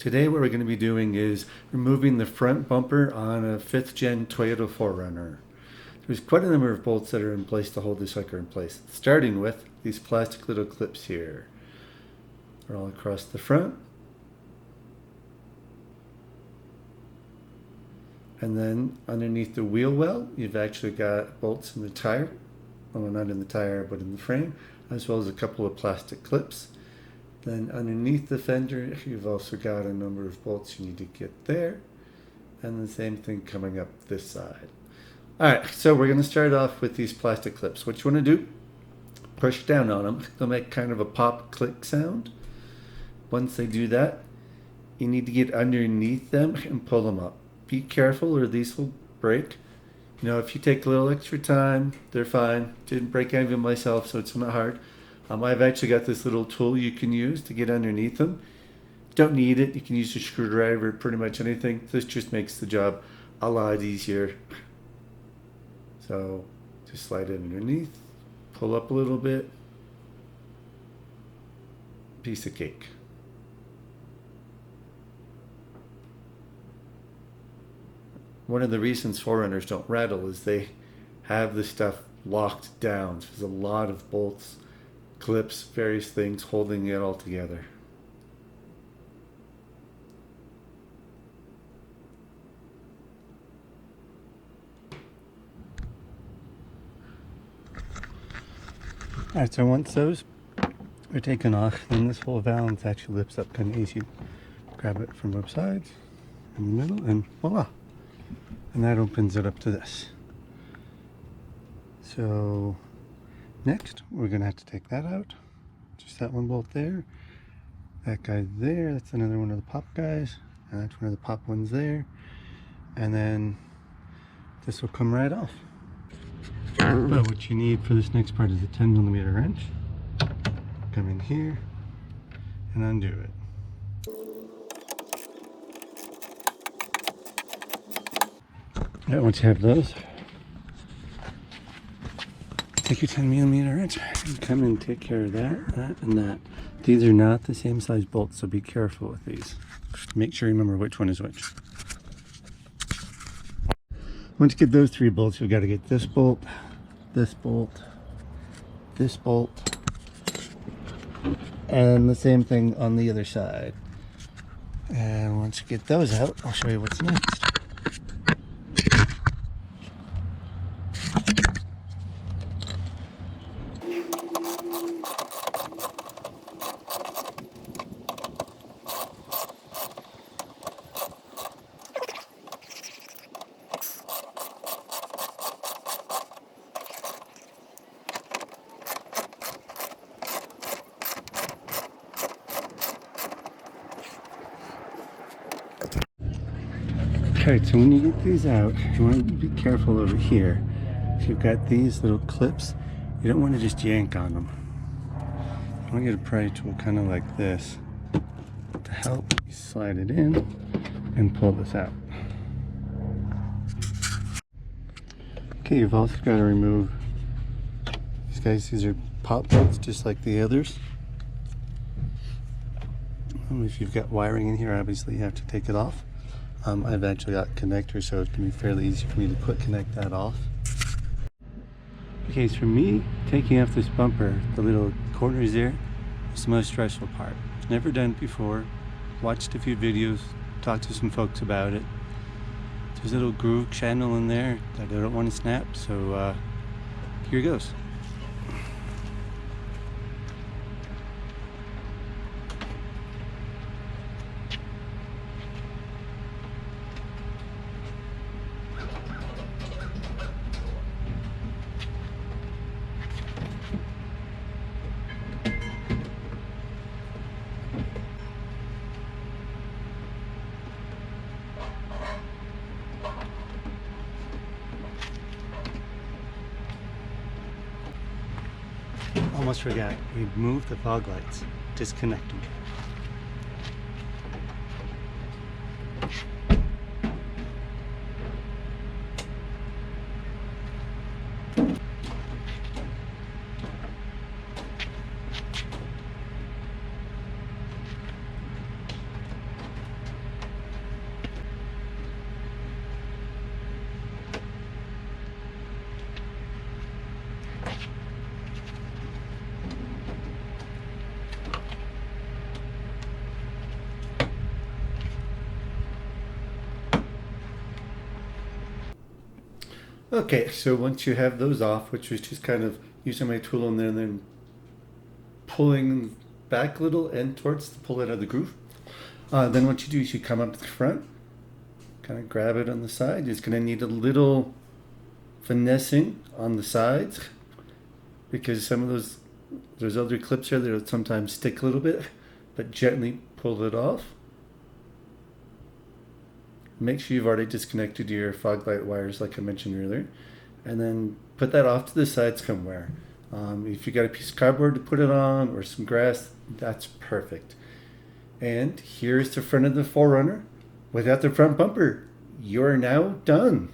Today what we're going to be doing is removing the front bumper on a 5th gen Toyota 4Runner. There's quite a number of bolts that are in place to hold this sucker in place, starting with these plastic little clips here. They're all across the front. And then underneath the wheel well, you've actually got bolts in the tire. Well, not in the tire, but in the frame, as well as a couple of plastic clips. Then underneath the fender, you've also got a number of bolts you need to get there. And the same thing coming up this side. Alright, so we're going to start off with these plastic clips. What you want to do, push down on them. They'll make kind of a pop click sound. Once they do that, you need to get underneath them and pull them up. Be careful or these will break. You know, if you take a little extra time, they're fine. Didn't break any of them myself, so it's not hard. I've actually got this little tool you can use to get underneath them. Don't need it. You can use a screwdriver, pretty much anything. This just makes the job a lot easier. So just slide it underneath, pull up a little bit. Piece of cake. One of the reasons 4Runners don't rattle is they have the stuff locked down. So there's a lot of bolts, clips, various things holding it all together. Alright, so once those are taken off, then this whole valve actually lifts up kind of easy. Grab it from both sides, in the middle, and voila! And that opens it up to this. So next, we're going to have to take that out. Just that one bolt there. That guy there, that's another one of the pop guys. And that's one of the pop ones there. And then this will come right off. But what you need for this next part is a 10mm wrench. Come in here and undo it. Right, once you have those, take your 10mm wrench and come and take care of that, that, and that. These are not the same size bolts, so be careful with these. Make sure you remember which one is which. Once you get those 3 bolts, you've got to get this bolt, this bolt, this bolt, and the same thing on the other side. And once you get those out, I'll show you what's next. Okay, so when you get these out, you want to be careful over here. If you've got these little clips, you don't want to just yank on them. You want to get a pry tool kind of like this to help you slide it in and pull this out. Okay, you've also got to remove these guys. These are pop bolts just like the others. If you've got wiring in here, obviously you have to take it off. I've actually got connectors, so it can be fairly easy for me to quick connect that off. Okay, so for me, taking off this bumper, the little corners there, is the most stressful part. Never done it before. Watched a few videos, talked to some folks about it. There's a little groove channel in there that I don't want to snap, so here goes. Almost forgot, we moved the fog lights. Disconnect them. Okay, so once you have those off, which was just kind of using my tool on there and then pulling back a little and towards to pull it out of the groove. Then what you do is you come up to the front, kind of grab it on the side. It's going to need a little finessing on the sides because some of those other clips here that'll sometimes stick a little bit, but gently pull it off. Make sure you've already disconnected your fog light wires like I mentioned earlier, and then put that off to the side somewhere. If you got a piece of cardboard to put it on or some grass, that's perfect. And here's the front of the 4Runner without the front bumper. You're now done.